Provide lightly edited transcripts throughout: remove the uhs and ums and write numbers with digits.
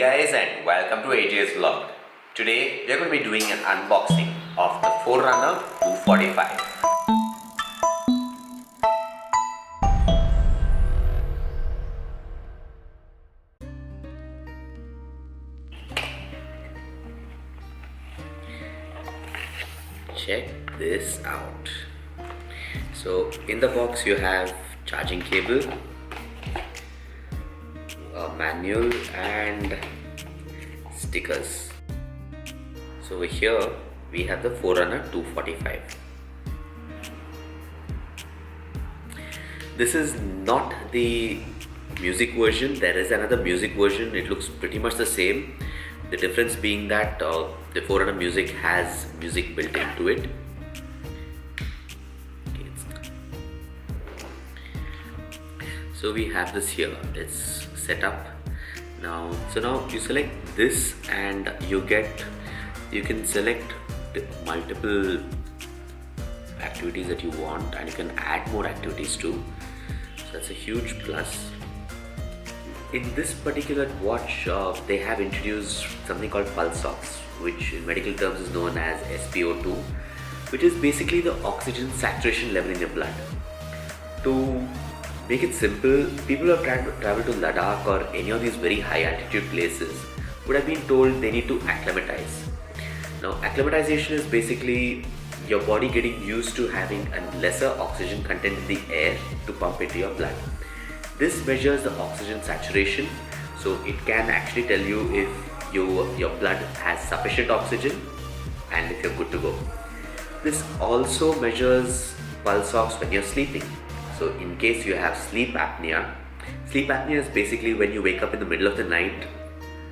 guys, and welcome to AJ's vlog. Today we are going to be doing an unboxing of the Forerunner 245. Check this out. So in the box you have charging cable, a manual and stickers. So over here we have the Forerunner 245. This is not the music version. There is another music version. It looks pretty much the same. The difference being that the Forerunner music has music built into it. So we have this here. It's set up now. So now you select this and you can select multiple activities that you want, and you can add more activities too. So that's a huge plus. In this particular watch, they have introduced something called pulse ox, which in medical terms is known as SpO2, which is basically the oxygen saturation level in your blood. To make it simple, people who have traveled to Ladakh or any of these very high altitude places would have been told they need to acclimatize. Now, acclimatization is basically your body getting used to having a lesser oxygen content in the air to pump into your blood. This measures the oxygen saturation, so it can actually tell you if your blood has sufficient oxygen and if you're good to go. This also measures pulse ox when you're sleeping. So in case you have sleep apnea is basically when you wake up in the middle of the night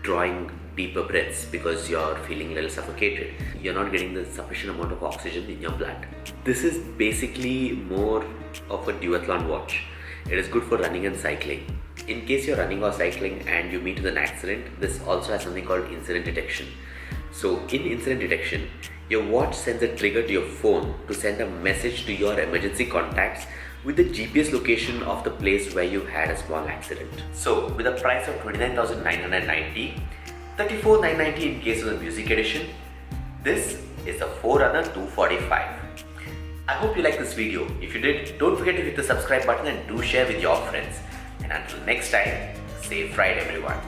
drawing deeper breaths because you're feeling a little suffocated. You're not getting the sufficient amount of oxygen in your blood. This is basically more of a duathlon watch. It is good for running and cycling. In case you're running or cycling and you meet with an accident, this also has something called insulin detection. So in insulin detection, your watch sends a trigger to your phone to send a message to your emergency contacts with the GPS location of the place where you had a small accident. So with a price of 29,990, 34,990 in case of the music edition, this is the Forerunner 245. I hope you liked this video. If you did, don't forget to hit the subscribe button and do share with your friends. And until next time, safe ride everyone.